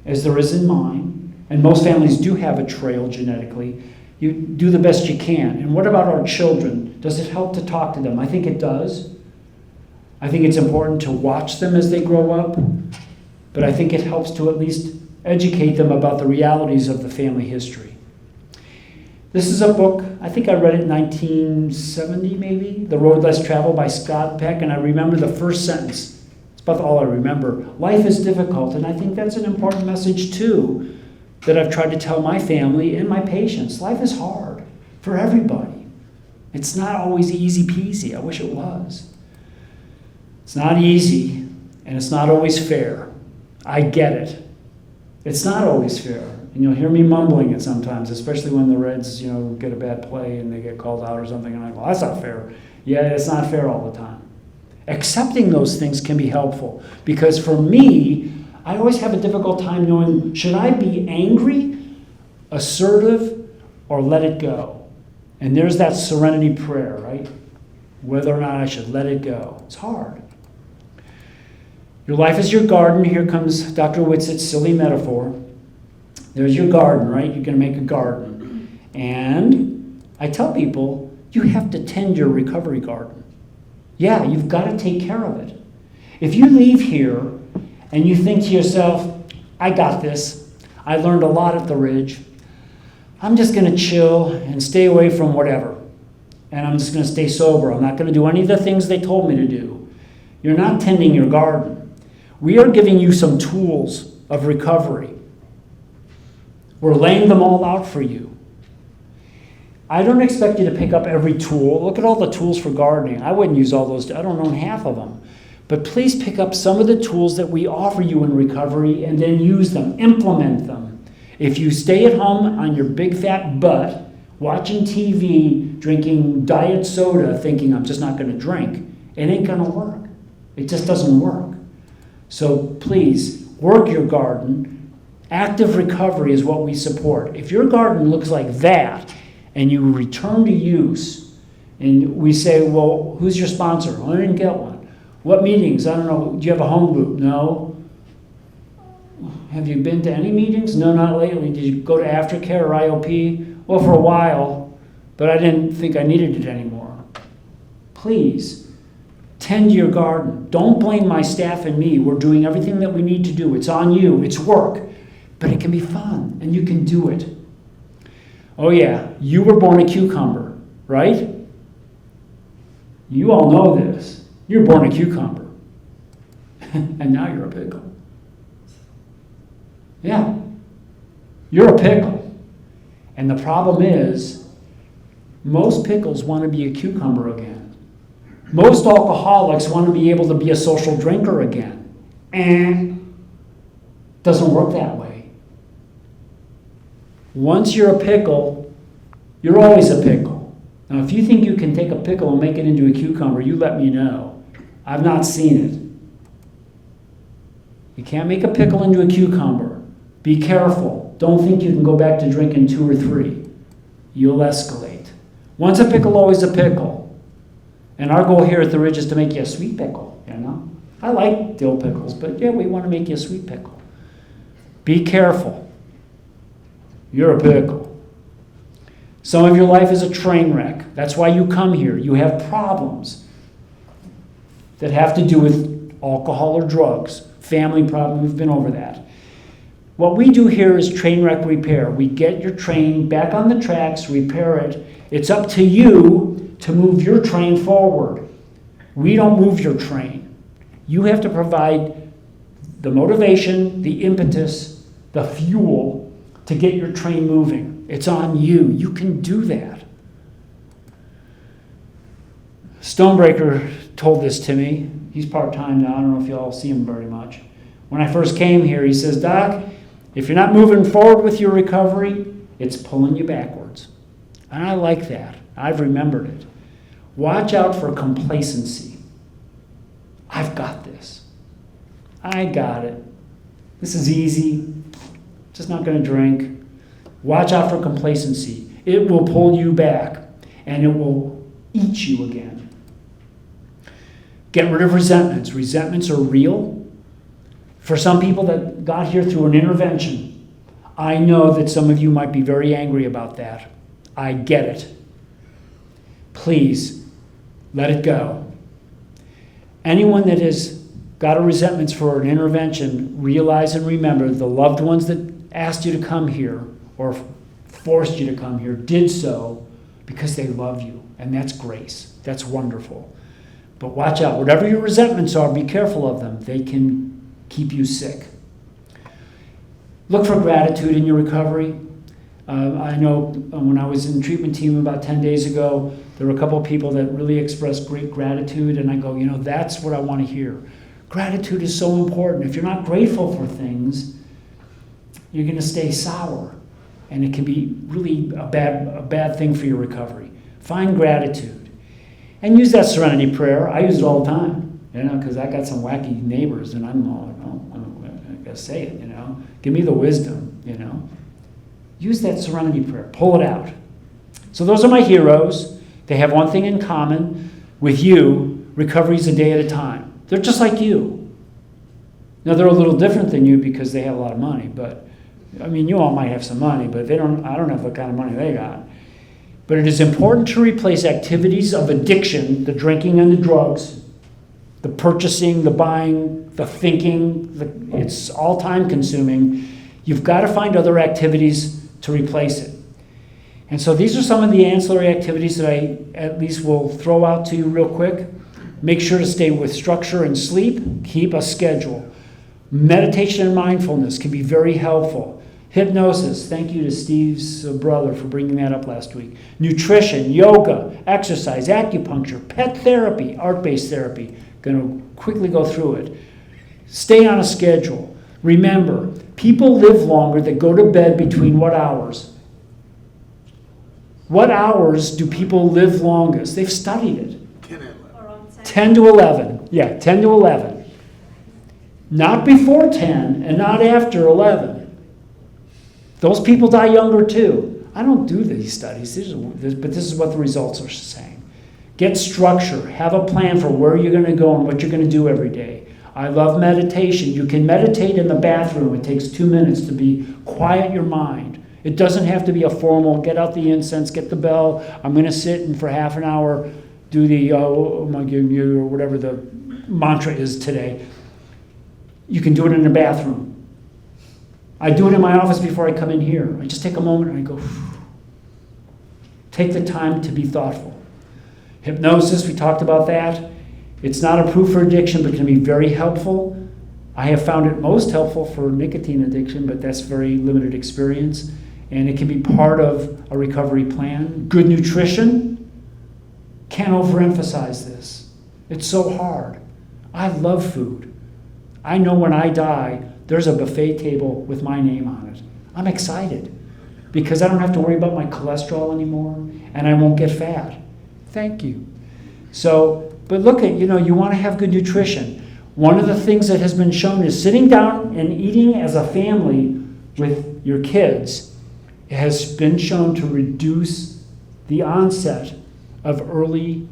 as there is in mine, and most families do have a trail genetically, you do the best you can. And what about our children? Does it help to talk to them? I think it does. I think it's important to watch them as they grow up, but I think it helps to at least educate them about the realities of the family history. This is a book, I think I read it in 1970 maybe, The Road Less Traveled by Scott Peck, and I remember the first sentence. It's about all I remember. Life is difficult, and I think that's an important message too, that I've tried to tell my family and my patients. Life is hard for everybody. It's not always easy peasy. I wish it was. It's not easy, and it's not always fair. I get it. It's not always fair. And you'll hear me mumbling it sometimes, especially when the Reds, get a bad play and they get called out or something, and I go, that's not fair. Yeah, it's not fair all the time. Accepting those things can be helpful, because for me, I always have a difficult time knowing, should I be angry, assertive, or let it go? And there's that serenity prayer, right? Whether or not I should let it go. It's hard. Your life is your garden. Here comes Dr. Whitsett's silly metaphor. There's your garden, right? You're going to make a garden. And I tell people, you have to tend your recovery garden. Yeah, you've got to take care of it. If you leave here and you think to yourself, I got this. I learned a lot at the Ridge. I'm just going to chill and stay away from whatever. And I'm just going to stay sober. I'm not going to do any of the things they told me to do. You're not tending your garden. We are giving you some tools of recovery. We're laying them all out for you. I don't expect you to pick up every tool. Look at all the tools for gardening. I wouldn't use all those. I don't own half of them. But please pick up some of the tools that we offer you in recovery and then use them, implement them. If you stay at home on your big fat butt, watching TV, drinking diet soda, thinking I'm just not going to drink, it ain't going to work. It just doesn't work. So please, work your garden. Active recovery is what we support. If your garden looks like that and you return to use, and we say, well, who's your sponsor? Well, I didn't get one. What meetings? I don't know. Do you have a home group? No. Have you been to any meetings? No, not lately. Did you go to aftercare or IOP? Well, for a while, but I didn't think I needed it anymore. Please, tend your garden. Don't blame my staff and me. We're doing everything that we need to do. It's on you. It's work. But it can be fun, and you can do it. Oh yeah, you were born a cucumber, right? You all know this. You're born a cucumber. And now you're a pickle. Yeah. You're a pickle. And the problem is, most pickles want to be a cucumber again. Most alcoholics want to be able to be a social drinker again. And doesn't work that way. Once you're a pickle, you're always a pickle. Now, if you think you can take a pickle and make it into a cucumber, you let me know. I've not seen it. You can't make a pickle into a cucumber. Be careful. Don't think you can go back to drinking 2 or 3. You'll escalate. Once a pickle, always a pickle. And our goal here at the Ridge is to make you a sweet pickle, I like dill pickles, but yeah, we want to make you a sweet pickle. Be careful. You're a pickle. Some of your life is a train wreck. That's why you come here. You have problems that have to do with alcohol or drugs. Family problem, we've been over that. What we do here is train wreck repair. We get your train back on the tracks, repair it. It's up to you to move your train forward. We don't move your train. You have to provide the motivation, the impetus, the fuel to get your train moving. It's on you. You can do that. Stonebreaker told this to me. He's part-time now. I don't know if you all see him very much. When I first came here, he says, Doc, if you're not moving forward with your recovery, it's pulling you backwards. And I like that. I've remembered it. Watch out for complacency. I've got this. I got it. This is easy. Just not going to drink. Watch out for complacency. It will pull you back, and it will eat you again. Get rid of resentments. Resentments are real. For some people that got here through an intervention, I know that some of you might be very angry about that. I get it. Please, let it go. Anyone that has got a resentments for an intervention, realize and remember the loved ones that asked you to come here or forced you to come here did so because they love you, and that's grace. That's wonderful. But watch out. Whatever your resentments are, be careful of them. They can keep you sick. Look for gratitude in your recovery. I know when I was in the treatment team about 10 days ago, there were a couple of people that really expressed great gratitude, and I go, that's what I want to hear. Gratitude is so important. If you're not grateful for things, you're going to stay sour, and it can be really a bad thing for your recovery. Find gratitude, and use that serenity prayer. I use it all the time, because I got some wacky neighbors, and I'm all, I gotta say it, Give me the wisdom, Use that serenity prayer. Pull it out. So those are my heroes. They have one thing in common with you. Recovery is a day at a time. They're just like you. Now, they're a little different than you because they have a lot of money. But, you all might have some money, but I don't have the kind of money they got. But it is important to replace activities of addiction, the drinking and the drugs, the purchasing, the buying, the thinking. It's all time consuming. You've got to find other activities to replace it. And so these are some of the ancillary activities that I at least will throw out to you real quick. Make sure to stay with structure and sleep. Keep a schedule. Meditation and mindfulness can be very helpful. Hypnosis. Thank you to Steve's brother for bringing that up last week. Nutrition, yoga, exercise, acupuncture, pet therapy, art-based therapy. Going to quickly go through it. Stay on a schedule. Remember, people live longer that go to bed between what hours? What hours do people live longest? They've studied it. 10 and 11. Around 10. 10 to 11. Yeah, 10 to 11. Not before 10 and not after 11. Those people die younger too. I don't do these studies, but this is what the results are saying. Get structure. Have a plan for where you're going to go and what you're going to do every day. I love meditation. You can meditate in the bathroom. It takes 2 minutes to quiet your mind. It doesn't have to be a formal, get out the incense, get the bell. I'm going to sit and for half an hour do the, or whatever the mantra is today. You can do it in the bathroom. I do it in my office before I come in here. I just take a moment and I go, take the time to be thoughtful. Hypnosis, we talked about that. It's not approved for addiction, but can be very helpful. I have found it most helpful for nicotine addiction, but that's very limited experience. And it can be part of a recovery plan. Good nutrition. Can't overemphasize this. It's so hard. I love food. I know when I die, there's a buffet table with my name on it. I'm excited because I don't have to worry about my cholesterol anymore, and I won't get fat. Thank you. So, but look at, you want to have good nutrition. One of the things that has been shown is sitting down and eating as a family with your kids has been shown to reduce the onset of early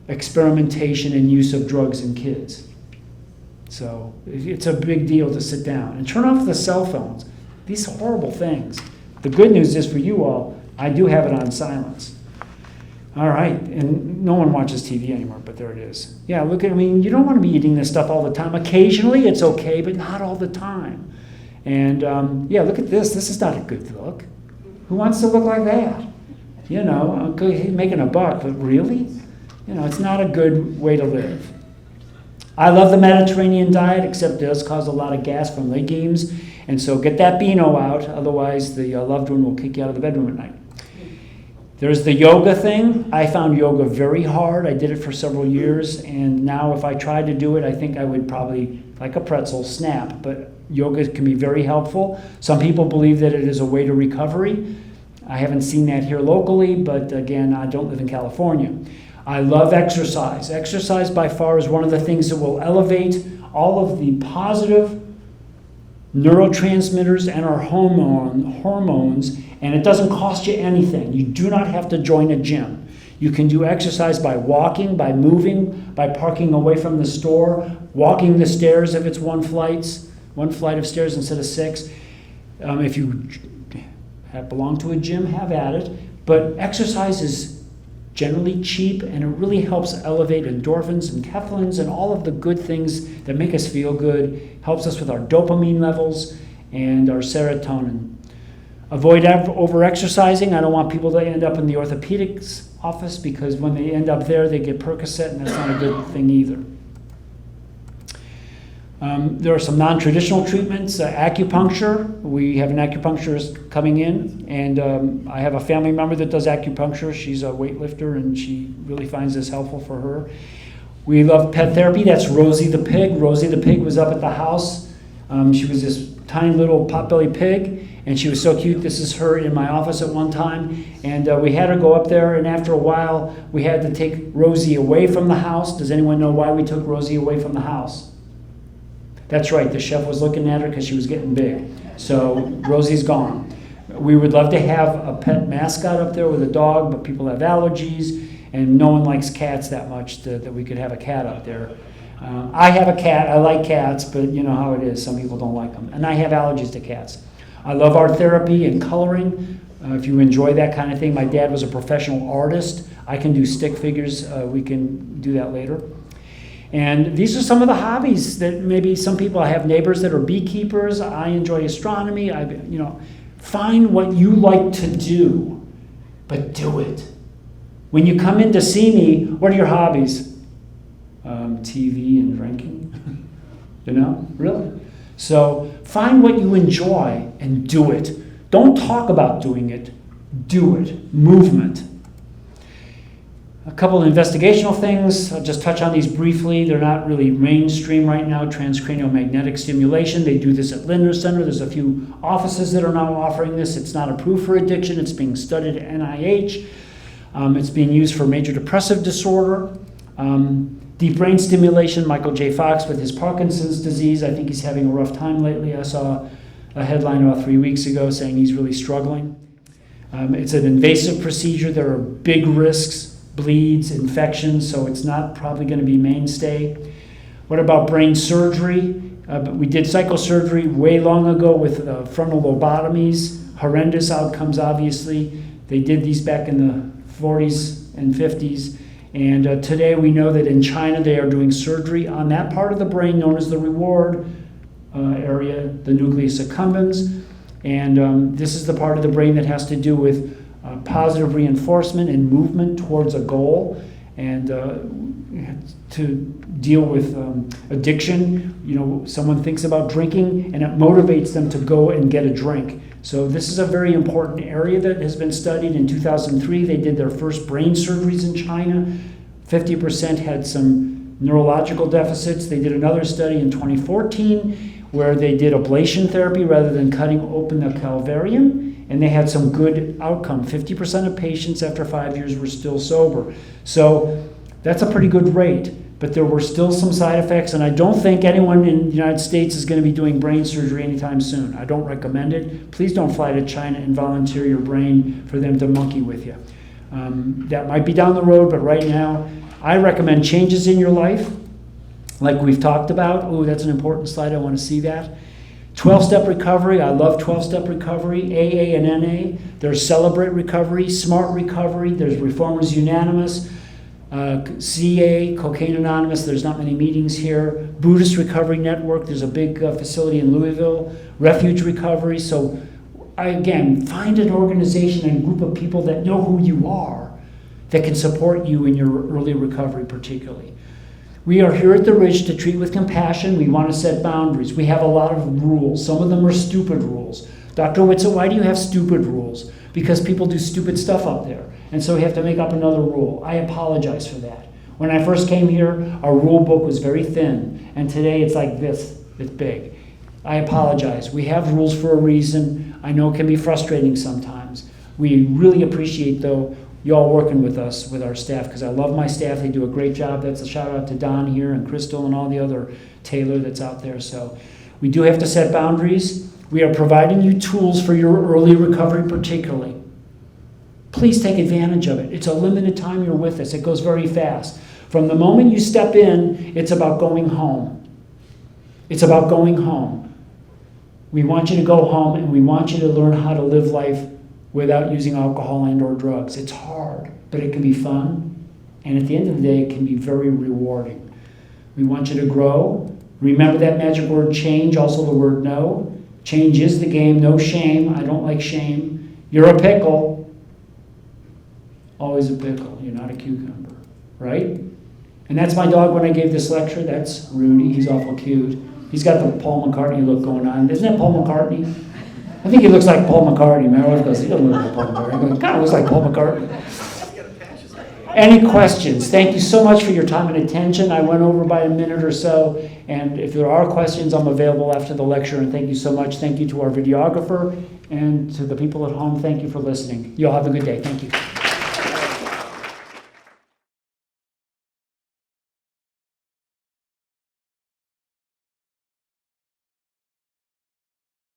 experimentation and use of drugs in kids. So it's a big deal to sit down and turn off the cell phones. These horrible things. The good news is for you all, I do have it on silence. All right, and no one watches TV anymore, but there it is. Yeah, look at, you don't want to be eating this stuff all the time. Occasionally it's okay, but not all the time. And look at this. This is not a good look. Who wants to look like that? Making a buck, but really? It's not a good way to live. I love the Mediterranean diet, except it does cause a lot of gas from legumes. And so get that Beano out, otherwise the loved one will kick you out of the bedroom at night. There's the yoga thing. I found yoga very hard. I did it for several years, and now if I tried to do it, I think I would probably, like a pretzel, snap. But yoga can be very helpful. Some people believe that it is a way to recovery. I haven't seen that here locally, but again, I don't live in California. I love exercise. Exercise by far is one of the things that will elevate all of the positive neurotransmitters and our hormones, and it doesn't cost you anything. You do not have to join a gym. You can do exercise by walking, by moving, by parking away from the store, walking the stairs if it's one flight of stairs instead of 6. If you belong to a gym, have at it. But exercise is generally cheap, and it really helps elevate endorphins and kephalins and all of the good things that make us feel good, helps us with our dopamine levels and our serotonin. Avoid over-exercising. I don't want people to end up in the orthopedics office, because when they end up there, they get Percocet, and that's not a good thing either. There are some non-traditional treatments. Acupuncture. We have an acupuncturist coming in, and I have a family member that does acupuncture. She's a weightlifter, and she really finds this helpful for her. We love pet therapy. That's Rosie the pig. Rosie the pig was up at the house. She was this tiny little potbelly pig, and she was so cute. This is her in my office at one time, and we had her go up there, and after a while, we had to take Rosie away from the house. Does anyone know why we took Rosie away from the house? That's right, the chef was looking at her because she was getting big. So Rosie's gone. We would love to have a pet mascot up there with a dog, but people have allergies, and no one likes cats that much that we could have a cat up there. I have a cat. I like cats, but you know how it is. Some people don't like them. And I have allergies to cats. I love art therapy and coloring. If you enjoy that kind of thing. My dad was a professional artist. I can do stick figures. We can do that later. And these are some of the hobbies that maybe some people, I have neighbors that are beekeepers. I enjoy astronomy. Find what you like to do, but do it. When you come in to see me, what are your hobbies? TV and drinking. Really? So find what you enjoy and do it. Don't talk about doing it. Do it. Movement. A couple of investigational things. I'll just touch on these briefly. They're not really mainstream right now. Transcranial magnetic stimulation. They do this at Lindner Center. There's a few offices that are now offering this. It's not approved for addiction. It's being studied at NIH. It's being used for major depressive disorder. Deep brain stimulation. Michael J. Fox with his Parkinson's disease. I think he's having a rough time lately. I saw a headline about 3 weeks ago saying he's really struggling. It's an invasive procedure. There are big risks. Bleeds, infections, so it's not probably going to be mainstay. What about brain surgery? We did psychosurgery way long ago with frontal lobotomies. Horrendous outcomes, obviously. They did these back in the 40s and 50s. And today we know that in China they are doing surgery on that part of the brain known as the reward area, the nucleus accumbens. And this is the part of the brain that has to do with positive reinforcement and movement towards a goal, and to deal with addiction. Someone thinks about drinking and it motivates them to go and get a drink. So this is a very important area that has been studied. In 2003, they did their first brain surgeries in China. 50% had some neurological deficits. They did another study in 2014 where they did ablation therapy rather than cutting open the calvarium. And they had some good outcome. 50% of patients after 5 years were still sober. So that's a pretty good rate. But there were still some side effects, and I don't think anyone in the United States is going to be doing brain surgery anytime soon. I don't recommend it. Please don't fly to China and volunteer your brain for them to monkey with you. That might be down the road, but right now, I recommend changes in your life, like we've talked about. Oh, that's an important slide. I want to see that. 12-step recovery. I love 12-step recovery, AA and NA. There's Celebrate Recovery, Smart Recovery. There's Reformers Unanimous, CA, Cocaine Anonymous. There's not many meetings here. Buddhist Recovery Network. There's a big facility in Louisville. Refuge Recovery. So, again, find an organization and group of people that know who you are, that can support you in your early recovery particularly. We are here at the Ridge to treat with compassion. We want to set boundaries. We have a lot of rules. Some of them are stupid rules. Dr. Whitsett, why do you have stupid rules? Because people do stupid stuff up there. And so we have to make up another rule. I apologize for that. When I first came here, our rule book was very thin, and today it's like this, it's big. I apologize. We have rules for a reason. I know it can be frustrating sometimes. We really appreciate, though, y'all working with us, with our staff, because I love my staff. They do a great job. That's a shout out to Don here and Crystal and all the other Taylor that's out there. So we do have to set boundaries. We are providing you tools for your early recovery particularly. Please take advantage of it. It's a limited time you're with us. It goes very fast. From the moment you step in, it's about going home. It's about going home. We want you to go home, and we want you to learn how to live life without using alcohol and or drugs. It's hard, but it can be fun. And at the end of the day, it can be very rewarding. We want you to grow. Remember that magic word change, also the word no. Change is the game, no shame. I don't like shame. You're a pickle. Always a pickle. You're not a cucumber, right? And that's my dog when I gave this lecture. That's Rudy. He's awful cute. He's got the Paul McCartney look going on. Isn't that Paul McCartney? I think he looks like Paul McCartney. My wife goes, he doesn't look like Paul McCartney. He kind of looks like Paul McCartney. Any questions? Thank you so much for your time and attention. I went over by a minute or so. And if there are questions, I'm available after the lecture. And thank you so much. Thank you to our videographer. And to the people at home, thank you for listening. You all have a good day. Thank you.